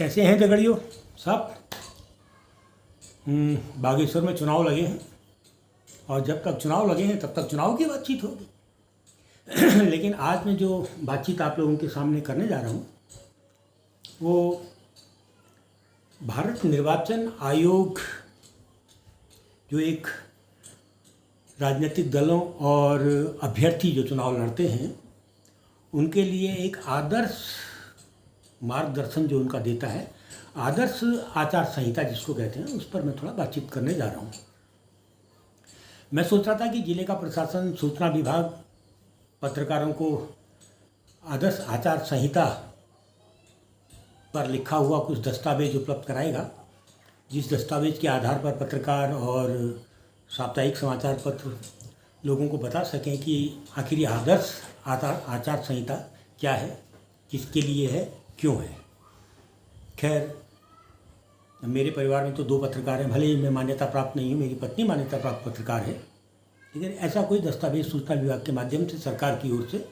कैसे हैं दगड़ियों सब। बागेश्वर में चुनाव लगे हैं और जब तक चुनाव लगे हैं तब तक चुनाव की बातचीत होगी। लेकिन आज मैं जो बातचीत आप लोगों के सामने करने जा रहा हूँ वो भारत निर्वाचन आयोग जो एक राजनीतिक दलों और अभ्यर्थी जो चुनाव लड़ते हैं उनके लिए एक आदर्श मार्गदर्शन जो उनका देता है, आदर्श आचार संहिता जिसको कहते हैं, उस पर मैं थोड़ा बातचीत करने जा रहा हूँ। मैं सोच रहा था कि जिले का प्रशासन, सूचना विभाग पत्रकारों को आदर्श आचार संहिता पर लिखा हुआ कुछ दस्तावेज उपलब्ध कराएगा, जिस दस्तावेज के आधार पर पत्रकार और साप्ताहिक समाचार पत्र लोगों को बता सकें कि आखिर ये आदर्श आचार संहिता क्या है, किसके लिए है, क्यों है। खैर, मेरे परिवार में तो 2 पत्रकार हैं, भले ही मैं मान्यता प्राप्त नहीं हूँ, मेरी पत्नी मान्यता प्राप्त पत्रकार है, लेकिन ऐसा कोई दस्तावेज सूचना विभाग के माध्यम से सरकार की ओर से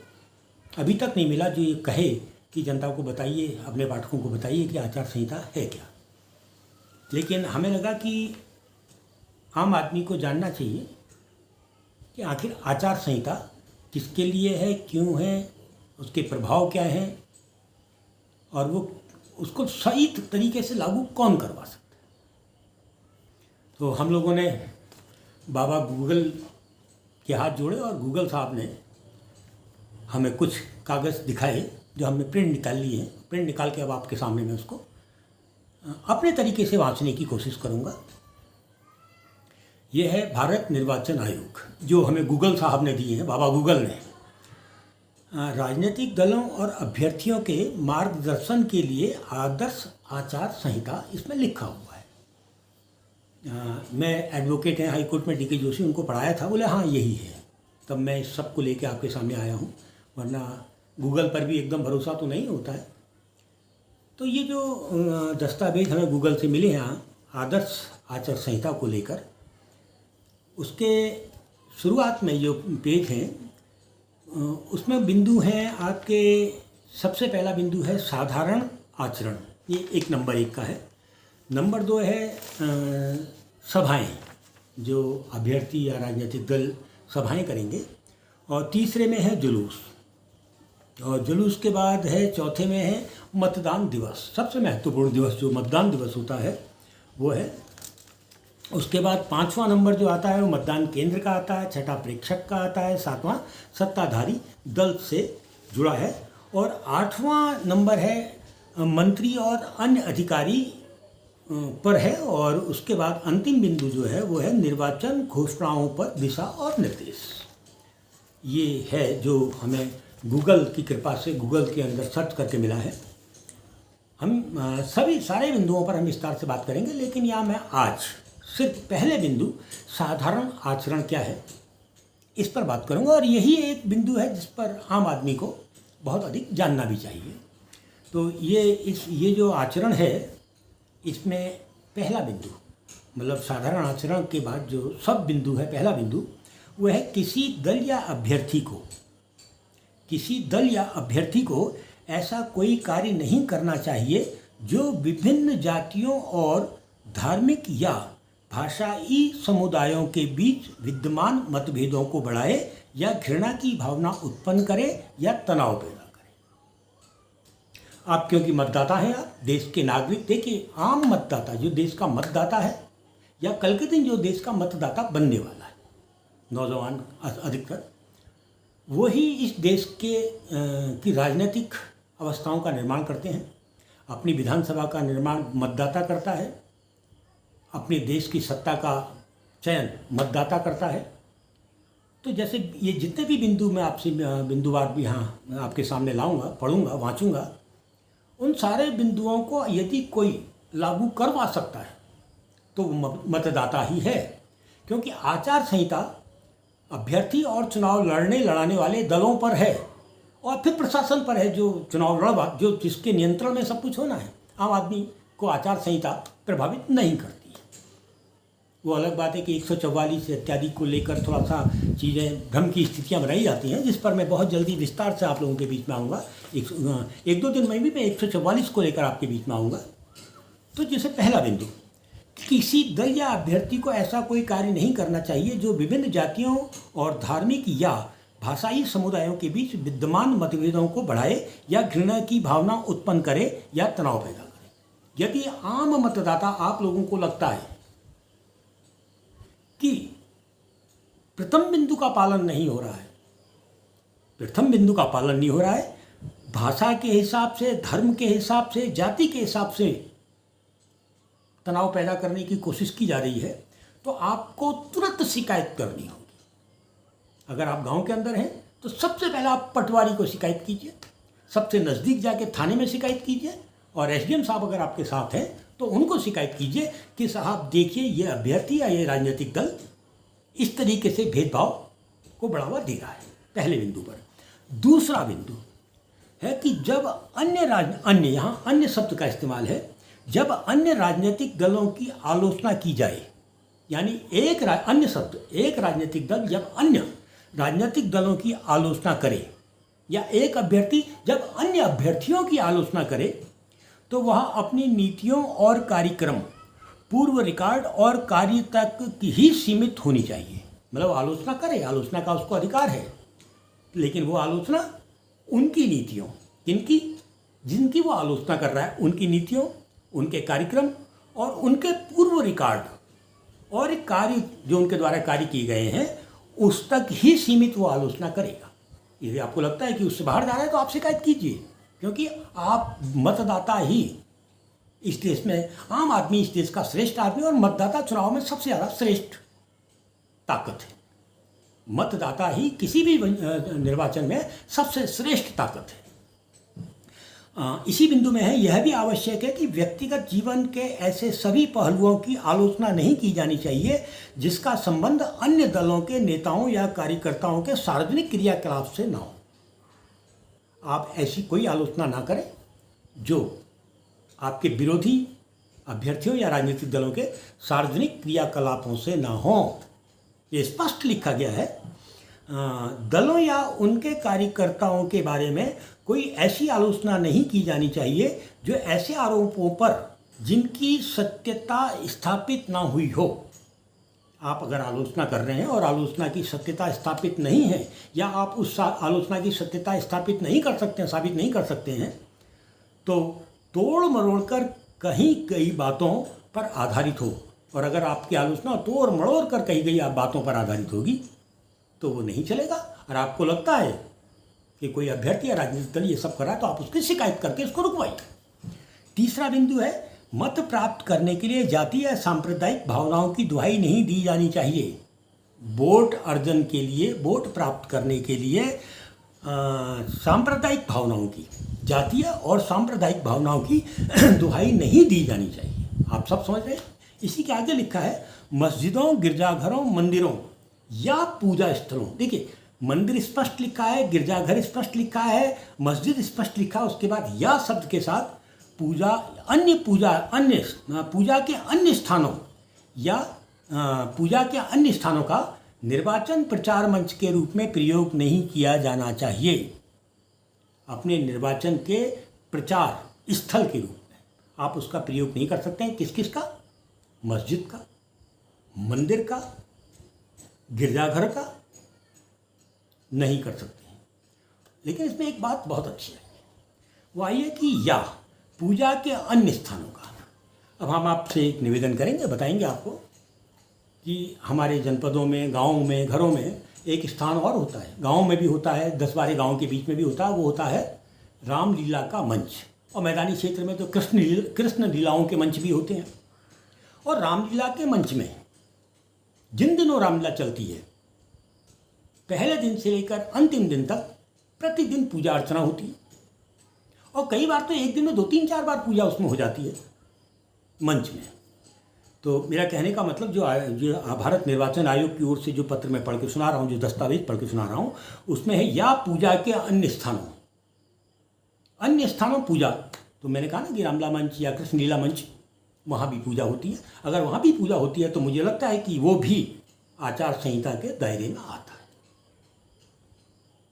अभी तक नहीं मिला जो ये कहे कि जनता को बताइए, अपने पाठकों को बताइए कि आचार संहिता है क्या। लेकिन हमें लगा कि आम आदमी को जानना चाहिए कि आखिर आचार संहिता किसके लिए है, क्यों है, उसके प्रभाव क्या हैं और वो उसको सही तरीके से लागू कौन करवा सकता है। तो हम लोगों ने बाबा गूगल के हाथ जोड़े और गूगल साहब ने हमें कुछ कागज़ दिखाए जो हमने प्रिंट निकाल लिए हैं। प्रिंट निकाल के अब आपके सामने मैं उसको अपने तरीके से वाँचने की कोशिश करूँगा। ये है भारत निर्वाचन आयोग जो हमें गूगल साहब ने दिए हैं, बाबा गूगल ने। राजनीतिक दलों और अभ्यर्थियों के मार्गदर्शन के लिए आदर्श आचार संहिता इसमें लिखा हुआ है। मैं एडवोकेट हैं हाई कोर्ट में DK जोशी, उनको पढ़ाया था, बोले हाँ यही है। तब मैं इस सब को लेके आपके सामने आया हूँ, वरना गूगल पर भी एकदम भरोसा तो नहीं होता है। तो ये जो दस्तावेज हमें गूगल से मिले हैं आदर्श आचार संहिता को लेकर, उसके शुरुआत में जो पेज हैं उसमें बिंदु हैं आपके। सबसे पहला बिंदु है साधारण आचरण, ये 1 नंबर 1 का है। नंबर 2 है सभाएं, जो अभ्यर्थी या राजनीतिक दल सभाएं करेंगे। और तीसरे में है जुलूस, और जुलूस के बाद है चौथे में है मतदान दिवस। सबसे महत्वपूर्ण दिवस जो मतदान दिवस होता है वो है। उसके बाद 5वां नंबर जो आता है वो मतदान केंद्र का आता है, 6वां प्रेक्षक का आता है, 7वां सत्ताधारी दल से जुड़ा है, और 8वां नंबर है मंत्री और अन्य अधिकारी पर है। और उसके बाद अंतिम बिंदु जो है वो है निर्वाचन घोषणाओं पर दिशा और निर्देश। ये है जो हमें गूगल की कृपा से गूगल के अंदर सर्च करके मिला है। हम सारे बिंदुओं पर हम विस्तार से बात करेंगे, लेकिन यहाँ मैं आज सिर्फ पहले बिंदु साधारण आचरण क्या है इस पर बात करूंगा, और यही एक बिंदु है जिस पर आम आदमी को बहुत अधिक जानना भी चाहिए। तो ये जो आचरण है इसमें पहला बिंदु, मतलब साधारण आचरण के बाद जो सब बिंदु है, पहला बिंदु वो है किसी दल या अभ्यर्थी को ऐसा कोई कार्य नहीं करना चाहिए जो विभिन्न जातियों और धार्मिक या भाषाई समुदायों के बीच विद्यमान मतभेदों को बढ़ाए या घृणा की भावना उत्पन्न करे या तनाव पैदा करे। आप क्योंकि मतदाता हैं, आप देश के नागरिक, देखिए आम मतदाता जो देश का मतदाता है या कल के दिन जो देश का मतदाता बनने वाला है, नौजवान अधिकतर, वही इस देश की राजनीतिक अवस्थाओं का निर्माण करते हैं। अपनी विधानसभा का निर्माण मतदाता करता है, अपने देश की सत्ता का चयन मतदाता करता है। तो जैसे ये जितने भी बिंदु मैं आपसे बिंदुवार भी यहाँ आपके सामने लाऊंगा, पढ़ूंगा, वाँचूंगा, उन सारे बिंदुओं को यदि कोई लागू करवा सकता है तो मतदाता ही है, क्योंकि आचार संहिता अभ्यर्थी और चुनाव लड़ाने वाले दलों पर है और फिर प्रशासन पर है जो चुनाव लड़वा, जो जिसके नियंत्रण में सब कुछ होना है। आम आदमी को आचार संहिता प्रभावित नहीं करती। वो अलग बात है कि 144 इत्यादि को लेकर थोड़ा सा चीज़ें भ्रम की स्थितियाँ बनाई जाती हैं, जिस पर मैं बहुत जल्दी विस्तार से आप लोगों के बीच में आऊँगा। एक 2 दिन में भी मैं 144 को लेकर आपके बीच में आऊँगा। तो जैसे पहला बिंदु, किसी दल या अभ्यर्थी को ऐसा कोई कार्य नहीं करना चाहिए जो विभिन्न जातियों और धार्मिक या भाषाई समुदायों के बीच विद्यमान मतभेदों को बढ़ाए या घृणा की भावना उत्पन्न करे या तनाव पैदा करे। यदि आम मतदाता आप लोगों को लगता है कि प्रथम बिंदु का पालन नहीं हो रहा है, प्रथम बिंदु का पालन नहीं हो रहा है, भाषा के हिसाब से, धर्म के हिसाब से, जाति के हिसाब से तनाव पैदा करने की कोशिश की जा रही है, तो आपको तुरंत शिकायत करनी होगी। अगर आप गांव के अंदर हैं तो सबसे पहले आप पटवारी को शिकायत कीजिए, सबसे नज़दीक जाके थाने में शिकायत कीजिए, और एसडीएम साहब अगर आपके साथ हैं तो उनको शिकायत कीजिए कि साहब देखिए ये अभ्यर्थी या ये राजनीतिक दल इस तरीके से भेदभाव को बढ़ावा दे रहा है, पहले बिंदु पर। दूसरा बिंदु है कि जब अन्य यहाँ अन्य शब्द का इस्तेमाल है, जब अन्य राजनीतिक दलों की आलोचना की जाए, यानी एक राजनीतिक दल जब अन्य राजनीतिक दलों की आलोचना करे, या एक अभ्यर्थी जब अन्य अभ्यर्थियों की आलोचना करे, तो वह अपनी नीतियों और कार्यक्रम, पूर्व रिकॉर्ड और कार्य तक की ही सीमित होनी चाहिए। मतलब आलोचना करे, आलोचना का उसको अधिकार है, लेकिन वो आलोचना उनकी नीतियों, जिनकी वो आलोचना कर रहा है, उनकी नीतियों, उनके कार्यक्रम और उनके पूर्व रिकॉर्ड और कार्य जो उनके द्वारा कार्य किए गए हैं, उस तक ही सीमित वो आलोचना करेगा। यदि आपको लगता है कि उससे बाहर जा रहा है तो आप शिकायत कीजिए, क्योंकि आप मतदाता ही इस देश में, आम आदमी इस देश का श्रेष्ठ आदमी, और मतदाता चुनाव में सबसे ज़्यादा श्रेष्ठ ताकत है। मतदाता ही किसी भी निर्वाचन में सबसे श्रेष्ठ ताकत है। इसी बिंदु में है, यह भी आवश्यक है कि व्यक्तिगत जीवन के ऐसे सभी पहलुओं की आलोचना नहीं की जानी चाहिए जिसका संबंध अन्य दलों के नेताओं या कार्यकर्ताओं के सार्वजनिक क्रियाकलाप से न हो। आप ऐसी कोई आलोचना ना करें जो आपके विरोधी अभ्यर्थियों या राजनीतिक दलों के सार्वजनिक क्रियाकलापों से ना हो। ये स्पष्ट लिखा गया है। दलों या उनके कार्यकर्ताओं के बारे में कोई ऐसी आलोचना नहीं की जानी चाहिए जो ऐसे आरोपों पर जिनकी सत्यता स्थापित ना हुई हो। आप अगर आलोचना कर रहे हैं और आलोचना की सत्यता स्थापित नहीं है, या आप उस आलोचना की सत्यता स्थापित नहीं कर सकते हैं, साबित नहीं कर सकते हैं, तो तोड़ मरोड़ कर कहीं गई बातों पर आधारित हो, और अगर आपकी आलोचना तोड़ मरोड़ कर कही गई बातों पर आधारित होगी तो वो नहीं चलेगा। और आपको लगता है कि कोई अभ्यर्थी या राजनीतिक दल ये सब कर रहा है, तो आप उसकी शिकायत करके इसको रुकवाइए। तीसरा बिंदु है, मत प्राप्त करने के लिए जातीय या सांप्रदायिक भावनाओं की दुहाई नहीं दी जानी चाहिए। वोट अर्जन के लिए, वोट प्राप्त करने के लिए सांप्रदायिक भावनाओं की, जातीय और सांप्रदायिक भावनाओं की दुहाई नहीं दी जानी चाहिए। आप सब समझ रहे हैं। इसी के आगे लिखा है, मस्जिदों, गिरजाघरों, मंदिरों या पूजा स्थलों। देखिए, मंदिर स्पष्ट लिखा है, गिरजाघर स्पष्ट लिखा है, मस्जिद स्पष्ट लिखा है, उसके बाद या शब्द के साथ पूजा के अन्य स्थानों या पूजा के अन्य स्थानों का निर्वाचन प्रचार मंच के रूप में प्रयोग नहीं किया जाना चाहिए। अपने निर्वाचन के प्रचार स्थल के रूप में आप उसका प्रयोग नहीं कर सकते हैं। किस किस का? मस्जिद का, मंदिर का, गिरजाघर का नहीं कर सकते हैं। लेकिन इसमें एक बात बहुत अच्छी है, वो आई है कि या पूजा के अन्य स्थानों का। अब हम आपसे एक निवेदन करेंगे, बताएंगे आपको कि हमारे जनपदों में, गाँव में, घरों में एक स्थान और होता है। गाँव में भी होता है, 10-12 गाँव के बीच में भी होता है। वो होता है रामलीला का मंच, और मैदानी क्षेत्र में तो कृष्ण लीलाओं के मंच भी होते हैं। और रामलीला के मंच में जिन दिनों रामलीला चलती है, पहले दिन से लेकर अंतिम दिन तक प्रतिदिन पूजा अर्चना होती है, और कई बार तो एक दिन में 2-3-4 बार पूजा उसमें हो जाती है मंच में। तो मेरा कहने का मतलब जो भारत निर्वाचन आयोग की ओर से जो पत्र मैं पढ़ के सुना रहा हूँ, जो दस्तावेज पढ़ के सुना रहा हूँ, उसमें है या पूजा के अन्य स्थानों पूजा। तो मैंने कहा ना कि रामलीला मंच या कृष्ण लीला मंच, वहाँ भी पूजा होती है। अगर वहाँ भी पूजा होती है तो मुझे लगता है कि वो भी आचार संहिता के दायरे में आता है।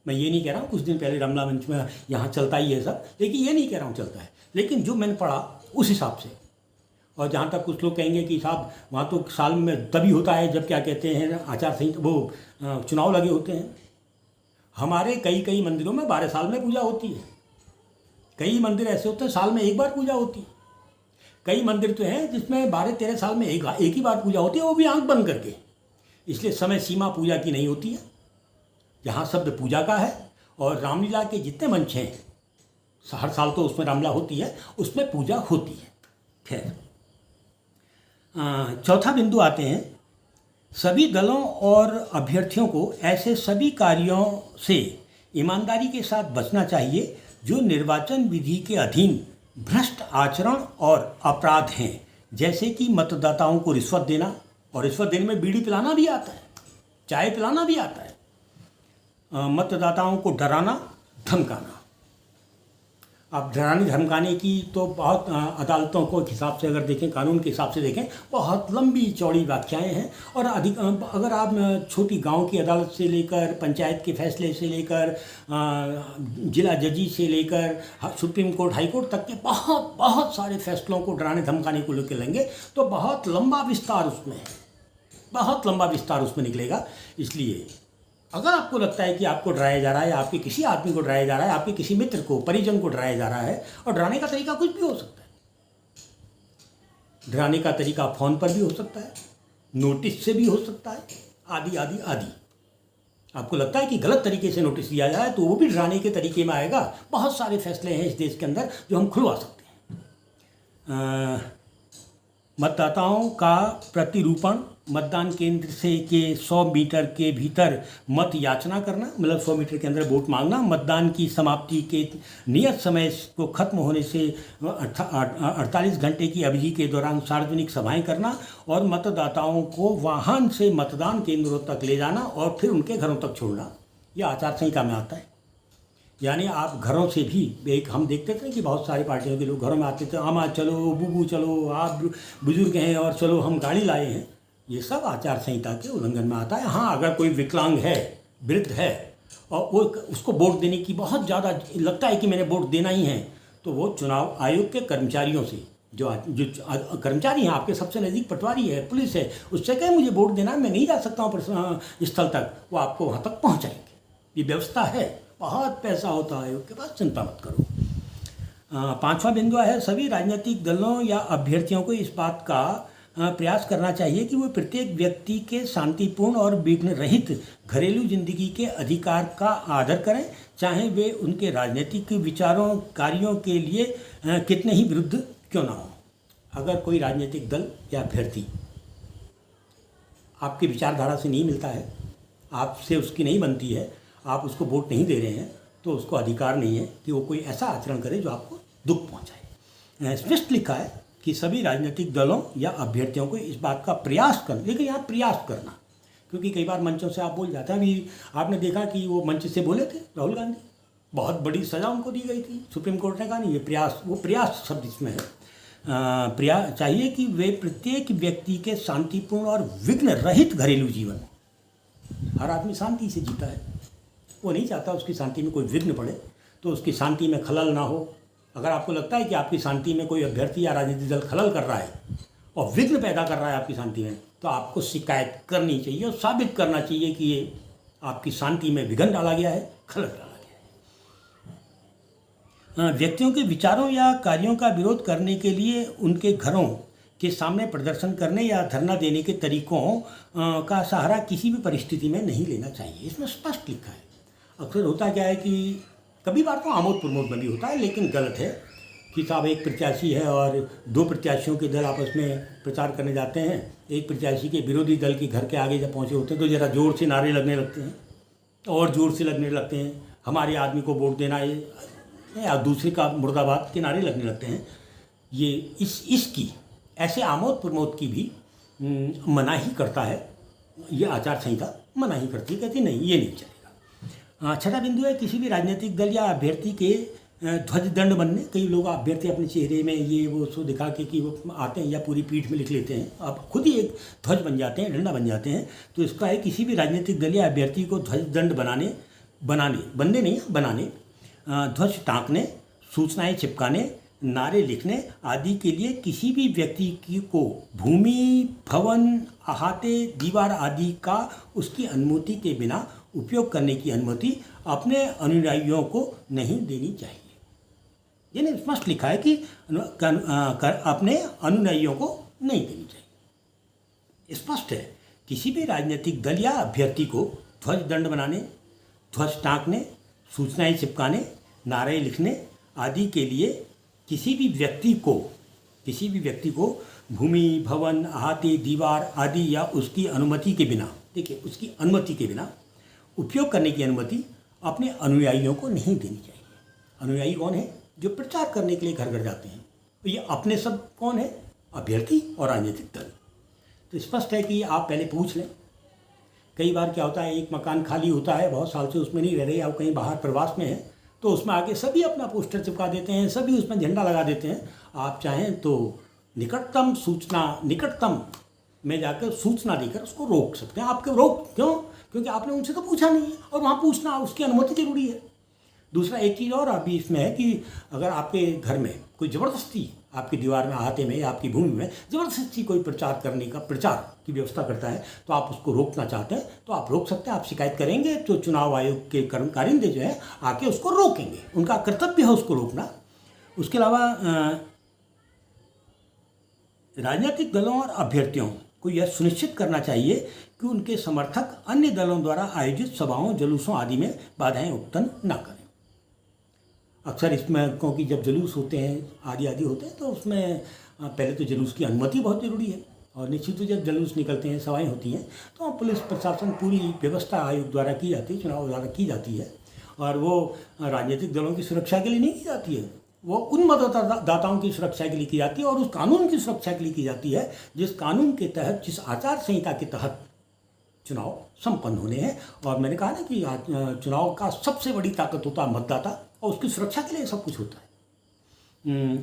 मैं ये नहीं कह रहा हूँ कुछ दिन पहले रामलीला मंच में यहाँ चलता ही है सब, लेकिन ये नहीं कह रहा हूँ चलता है, लेकिन जो मैंने पढ़ा उस हिसाब से और जहाँ तक कुछ लोग कहेंगे कि साहब वहाँ तो साल में तभी होता है जब क्या कहते हैं आचार संहिता वो चुनाव लगे होते हैं। हमारे कई कई मंदिरों में 12 साल में पूजा होती है। कई मंदिर ऐसे होते हैं साल में एक बार पूजा होती है। कई मंदिर तो हैं जिसमें 12-13 साल में एक ही बार पूजा होती है, वो भी आंख बंद करके। इसलिए समय सीमा पूजा की नहीं होती है। जहाँ शब्द पूजा का है और रामलीला के जितने मंच हैं हर साल तो उसमें रामलीला होती है, उसमें पूजा होती है। खैर, चौथा बिंदु आते हैं, सभी दलों और अभ्यर्थियों को ऐसे सभी कार्यों से ईमानदारी के साथ बचना चाहिए जो निर्वाचन विधि के अधीन भ्रष्ट आचरण और अपराध हैं, जैसे कि मतदाताओं को रिश्वत देना, और रिश्वत देने में बीड़ी पिलाना भी आता है, चाय पिलाना भी आता है, मतदाताओं को डराना धमकाना। अब डराने धमकाने की तो बहुत अदालतों को हिसाब से अगर देखें, कानून के हिसाब से देखें, बहुत लंबी चौड़ी व्याख्याएं हैं। और अधिक अगर आप छोटी गांव की अदालत से लेकर पंचायत के फैसले से लेकर जिला जजी से लेकर सुप्रीम कोर्ट हाई कोर्ट तक के बहुत सारे फैसलों को डराने धमकाने को लेकर लेंगे तो बहुत लंबा विस्तार उसमें है, बहुत लंबा विस्तार उसमें निकलेगा। इसलिए अगर आपको लगता है कि आपको डराया जा रहा है, आपके किसी आदमी को डराया जा रहा है, आपके किसी मित्र को, परिजन को डराया जा रहा है, और डराने का तरीका कुछ भी हो सकता है। डराने का तरीका फ़ोन पर भी हो सकता है, नोटिस से भी हो सकता है, आदि आदि आदि। आपको लगता है कि गलत तरीके से नोटिस दिया जाए तो वो भी डराने के तरीके में आएगा। बहुत सारे फैसले हैं इस देश के अंदर जो हम खुलवा सकते हैं। मतदाताओं का प्रतिरूपण, मतदान केंद्र से के 100 मीटर के भीतर मत याचना करना, मतलब 100 मीटर के अंदर वोट मांगना, मतदान की समाप्ति के नियत समय को खत्म होने से 48 घंटे की अवधि के दौरान सार्वजनिक सभाएं करना, और मतदाताओं को वाहन से मतदान केंद्रों तक ले जाना और फिर उनके घरों तक छोड़ना, यह आचार संहिता में आता है। यानी आप घरों से भी, एक हम देखते थे कि बहुत सारी पार्टियों के लोग घरों में आते थे, आमा चलो, बूबू चलो, आप बुजुर्ग हैं और चलो हम गाड़ी लाए हैं, ये सब आचार संहिता के उल्लंघन में आता है। हाँ, अगर कोई विकलांग है, वृद्ध है और वो उसको वोट देने की बहुत ज़्यादा लगता है कि मैंने वोट देना ही है, तो वो चुनाव आयोग के कर्मचारियों से, जो कर्मचारी हैं आपके सबसे नज़दीक, पटवारी है, पुलिस है, उससे कहें मुझे वोट देना है, मैं नहीं जा सकता हूँ स्थल तक, वो आपको वहाँ तक पहुँचाएंगे। ये व्यवस्था है, बहुत पैसा होता है आयोग के पास, चिंता मत करो। पांचवा बिंदु है, सभी राजनीतिक दलों या अभ्यर्थियों को इस बात का प्रयास करना चाहिए कि वो प्रत्येक व्यक्ति के शांतिपूर्ण और विघ्न रहित घरेलू जिंदगी के अधिकार का आदर करें, चाहे वे उनके राजनीतिक विचारों कार्यों के लिए कितने ही विरुद्ध क्यों ना हो। अगर कोई राजनीतिक दल या अभ्यर्थी आपकी विचारधारा से नहीं मिलता है, आपसे उसकी नहीं बनती है, आप उसको वोट नहीं दे रहे हैं, तो उसको अधिकार नहीं है कि वो कोई ऐसा आचरण करे जो आपको दुख पहुंचाए। स्पष्ट लिखा है कि सभी राजनीतिक दलों या अभ्यर्थियों को इस बात का प्रयास करना, लेकिन यहाँ प्रयास करना, क्योंकि कई बार मंचों से आप बोल जाते हैं। अभी आपने देखा कि वो मंच से बोले थे राहुल गांधी, बहुत बड़ी सज़ा उनको दी गई थी, सुप्रीम कोर्ट ने कहा नहीं, ये प्रयास, वो प्रयास शब्द इसमें है। प्रयास चाहिए कि वे प्रत्येक व्यक्ति के शांतिपूर्ण और विघ्न रहित घरेलू जीवन, हर आदमी शांति से जीता है, वो नहीं चाहता उसकी शांति में कोई विघ्न पड़े, तो उसकी शांति में खलल ना हो। अगर आपको लगता है कि आपकी शांति में कोई अभ्यर्थी या राजनीतिक दल खलल कर रहा है और विघ्न पैदा कर रहा है आपकी शांति में, तो आपको शिकायत करनी चाहिए और साबित करना चाहिए कि ये आपकी शांति में विघ्न डाला गया है, खलल डाला गया है। व्यक्तियों के विचारों या कार्यों का विरोध करने के लिए उनके घरों के सामने प्रदर्शन करने या धरना देने के तरीकों का सहारा किसी भी परिस्थिति में नहीं लेना चाहिए, इसमें स्पष्ट लिखा है। अक्सर होता क्या है कि कभी बार तो आमोद प्रमोद में भी होता है, लेकिन गलत है कि साहब एक प्रत्याशी है और 2 प्रत्याशियों के दल आपस में प्रचार करने जाते हैं, एक प्रत्याशी के विरोधी दल के घर के आगे जब पहुंचे होते हैं तो ज़रा ज़ोर से नारे लगने लगते हैं और ज़ोर से लगने लगते हैं, हमारे आदमी को वोट देना है, या दूसरे का मुर्दाबाद के नारे लगने लगते हैं। ये इसकी ऐसे आमोद प्रमोद की भी मनाही करता है, ये आचार संहिता मनाही करती, कहती नहीं, ये नहीं चलेगा। छठा बिंदु है, किसी भी राजनीतिक दल या अभ्यर्थी के ध्वज दंड बनने। कई लोग अभ्यर्थी अपने चेहरे में ये वो सो दिखा के कि वो आते हैं या पूरी पीठ में लिख लेते हैं, अब खुद ही एक ध्वज बन जाते हैं, डंडा बन जाते हैं। तो इसका है किसी भी राजनीतिक दल या अभ्यर्थी को ध्वज दंड बनने, ध्वज टांकने, सूचनाएं चिपकाने, नारे लिखने आदि के लिए किसी भी व्यक्ति को भूमि, भवन, अहाते, दीवार आदि का उसकी अनुमति के बिना उपयोग करने की अनुमति अपने अनुयायियों को नहीं देनी चाहिए। यानी स्पष्ट लिखा है कि अपने अनुयायियों को नहीं देनी चाहिए। स्पष्ट है, किसी भी राजनीतिक दल या अभ्यर्थी को ध्वज दंड बनाने, ध्वज टांकने, सूचनाएं चिपकाने, नारे लिखने आदि के लिए किसी भी व्यक्ति को भूमि, भवन, अहाते, दीवार आदि या उसकी अनुमति के बिना, देखिए उसकी अनुमति के बिना उपयोग करने की अनुमति अपने अनुयायियों को नहीं देनी चाहिए। अनुयायी कौन है? जो प्रचार करने के लिए घर घर जाते हैं। तो ये अपने सब कौन है? अभ्यर्थी और राजनीतिक दल। तो स्पष्ट है कि आप पहले पूछ लें। कई बार क्या होता है, एक मकान खाली होता है, बहुत साल से उसमें नहीं रह रहे, या कहीं बाहर प्रवास में है, तो उसमें आके सभी अपना पोस्टर चिपका देते हैं, सभी उसमें झंडा लगा देते हैं। आप चाहें तो निकटतम में जाकर सूचना देकर उसको रोक सकते हैं। आपके रोक क्यों? क्योंकि आपने उनसे तो पूछा नहीं है, और वहाँ पूछना, उसकी अनुमति जरूरी है। दूसरा एक चीज़ और अभी इसमें है कि अगर आपके घर में कोई ज़बरदस्ती आपकी दीवार में, अहाते में या आपकी भूमि में ज़बरदस्ती कोई प्रचार की व्यवस्था करता है, तो आप उसको रोकना चाहते हैं तो आप रोक सकते हैं। आप शिकायत करेंगे तो चुनाव आयोग के कर्मकारिंदे जो है आके उसको रोकेंगे, उनका कर्तव्य है उसको रोकना। उसके अलावा राजनीतिक दलों और अभ्यर्थियों को यह सुनिश्चित करना चाहिए कि उनके समर्थक अन्य दलों द्वारा आयोजित सभाओं, जुलूसों आदि में बाधाएं उत्पन्न न करें। अक्सर इसमें क्योंकि जब जुलूस होते हैं आदि होते हैं, तो उसमें पहले तो जुलूस की अनुमति बहुत ज़रूरी है, और निश्चित ही जब जुलूस निकलते हैं, सभाएं होती हैं, तो पुलिस प्रशासन पूरी व्यवस्था आयोग द्वारा की जाती है, चुनाव द्वारा की जाती है, और वो राजनीतिक दलों की सुरक्षा के लिए नहीं की जाती है, वो उन मतदाताओं की सुरक्षा के लिए की जाती है, और उस कानून की सुरक्षा के लिए की जाती है जिस कानून के तहत, जिस आचार संहिता के तहत चुनाव संपन्न होने हैं। और मैंने कहा ना कि चुनाव का सबसे बड़ी ताकत होता है मतदाता, और उसकी सुरक्षा के लिए सब कुछ होता है।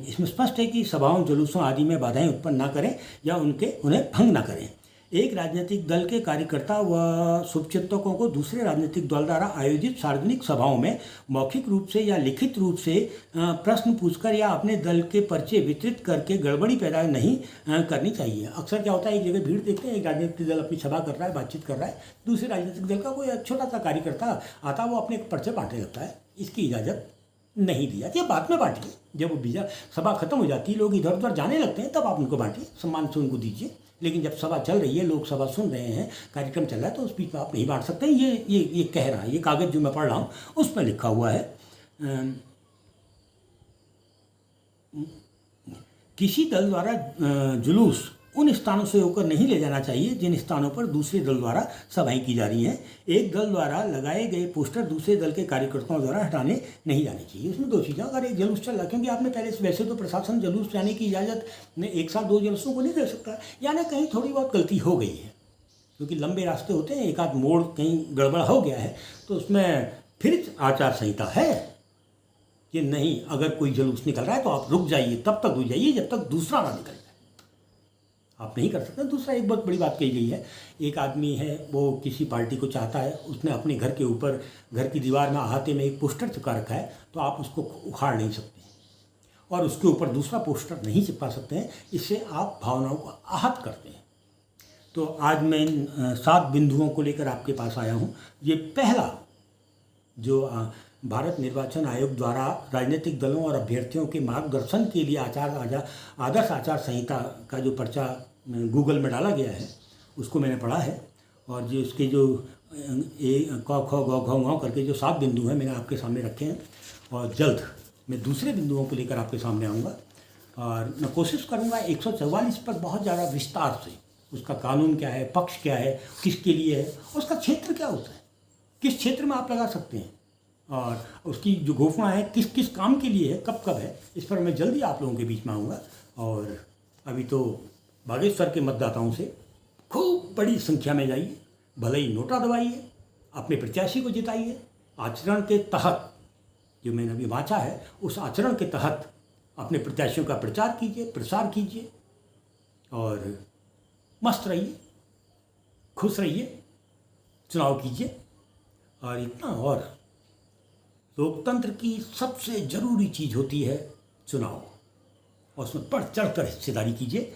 इसमें स्पष्ट है कि सभाओं, जुलूसों आदि में बाधाएं उत्पन्न ना करें या उन्हें भंग ना करें। एक राजनीतिक दल के कार्यकर्ता व शुभचिंतकों को दूसरे राजनीतिक दल द्वारा आयोजित सार्वजनिक सभाओं में मौखिक रूप से या लिखित रूप से प्रश्न पूछकर या अपने दल के पर्चे वितरित करके गड़बड़ी पैदा नहीं करनी चाहिए। अक्सर क्या होता है, एक जगह भीड़ देखते हैं, एक राजनीतिक दल अपनी सभा कर रहा है, बातचीत कर रहा है, दूसरे राजनीतिक दल का कोई छोटा सा कार्यकर्ता आता है, वो अपने पर्चे बांटने लगता है। इसकी इजाज़त नहीं दी जाती है। बाद में बांटिए, जब वो सभा खत्म हो जाती है, लोग इधर उधर जाने लगते हैं, तब आप उनको बांटिए, सम्मान से उनको दीजिए। लेकिन जब सभा चल रही है, लोग सभा सुन रहे हैं, कार्यक्रम चल रहा है, तो उस बीच में आप नहीं बांट सकते। ये कह रहा है, ये कागज़ जो मैं पढ़ रहा हूँ उसमें लिखा हुआ है, किसी दल द्वारा जुलूस उन स्थानों से होकर नहीं ले जाना चाहिए जिन स्थानों पर दूसरे दल द्वारा सभाएं की जा रही हैं। एक दल द्वारा लगाए गए पोस्टर दूसरे दल के कार्यकर्ताओं द्वारा हटाने नहीं जाने चाहिए। इसमें दो चीज़ें, अगर एक जुलूस चल रहा है, क्योंकि आपने पहले से, वैसे तो प्रशासन जुलूस जाने की इजाज़त ने एक साथ दो जुलूसों को नहीं दे सकता, यानी कहीं थोड़ी बहुत गलती हो गई है, क्योंकि लंबे रास्ते होते हैं, एक आध मोड़ कहीं गड़बड़ हो गया है, तो उसमें फिर आचार संहिता है कि नहीं, अगर कोई जुलूस निकल रहा है तो आप रुक जाइए, तब तक रुक जाइए जब तक दूसरा ना निकल जाए। आप नहीं कर सकते। दूसरा एक बहुत बड़ी बात कही गई है, एक आदमी है, वो किसी पार्टी को चाहता है, उसने अपने घर के ऊपर, घर की दीवार में, अहाते में एक पोस्टर चिपका रखा है, तो आप उसको उखाड़ नहीं सकते और उसके ऊपर दूसरा पोस्टर नहीं चिपका सकते हैं। इससे आप भावनाओं को आहत करते हैं। तो आज मैं 7 बिंदुओं को लेकर आपके पास आया हूँ। ये पहला जो भारत निर्वाचन आयोग द्वारा राजनीतिक दलों और अभ्यर्थियों के मार्गदर्शन के लिए आदर्श आचार संहिता का जो पर्चा गूगल में डाला गया है, उसको मैंने पढ़ा है, और जो इसके जो क ख ग घ करके जो 7 बिंदु हैं मैंने आपके सामने रखे हैं, और जल्द मैं दूसरे बिंदुओं को लेकर आपके सामने आऊँगा, और मैं कोशिश करूँगा 144 पर बहुत ज़्यादा विस्तार से, उसका कानून क्या है, पक्ष क्या है, किसके लिए है, उसका क्षेत्र क्या होता है, किस क्षेत्र में आप लगा सकते हैं, और उसकी जो घोषणा है किस किस काम के लिए है, कब कब है, इस पर मैं जल्दी आप लोगों के बीच में आऊँगा। और अभी तो बागेश्वर के मतदाताओं से खूब बड़ी संख्या में जाइए, भले ही नोटा दबाइए, अपने प्रत्याशी को जिताइए, आचरण के तहत जो मैंने अभी वांचा है, उस आचरण के तहत अपने प्रत्याशियों का प्रचार कीजिए, प्रसार कीजिए, और मस्त रहिए, खुश रहिए, चुनाव कीजिए। और इतना, और लोकतंत्र की सबसे ज़रूरी चीज़ होती है चुनाव। और उसमें बढ़ चढ़ कर हिस्सेदारी कीजिए।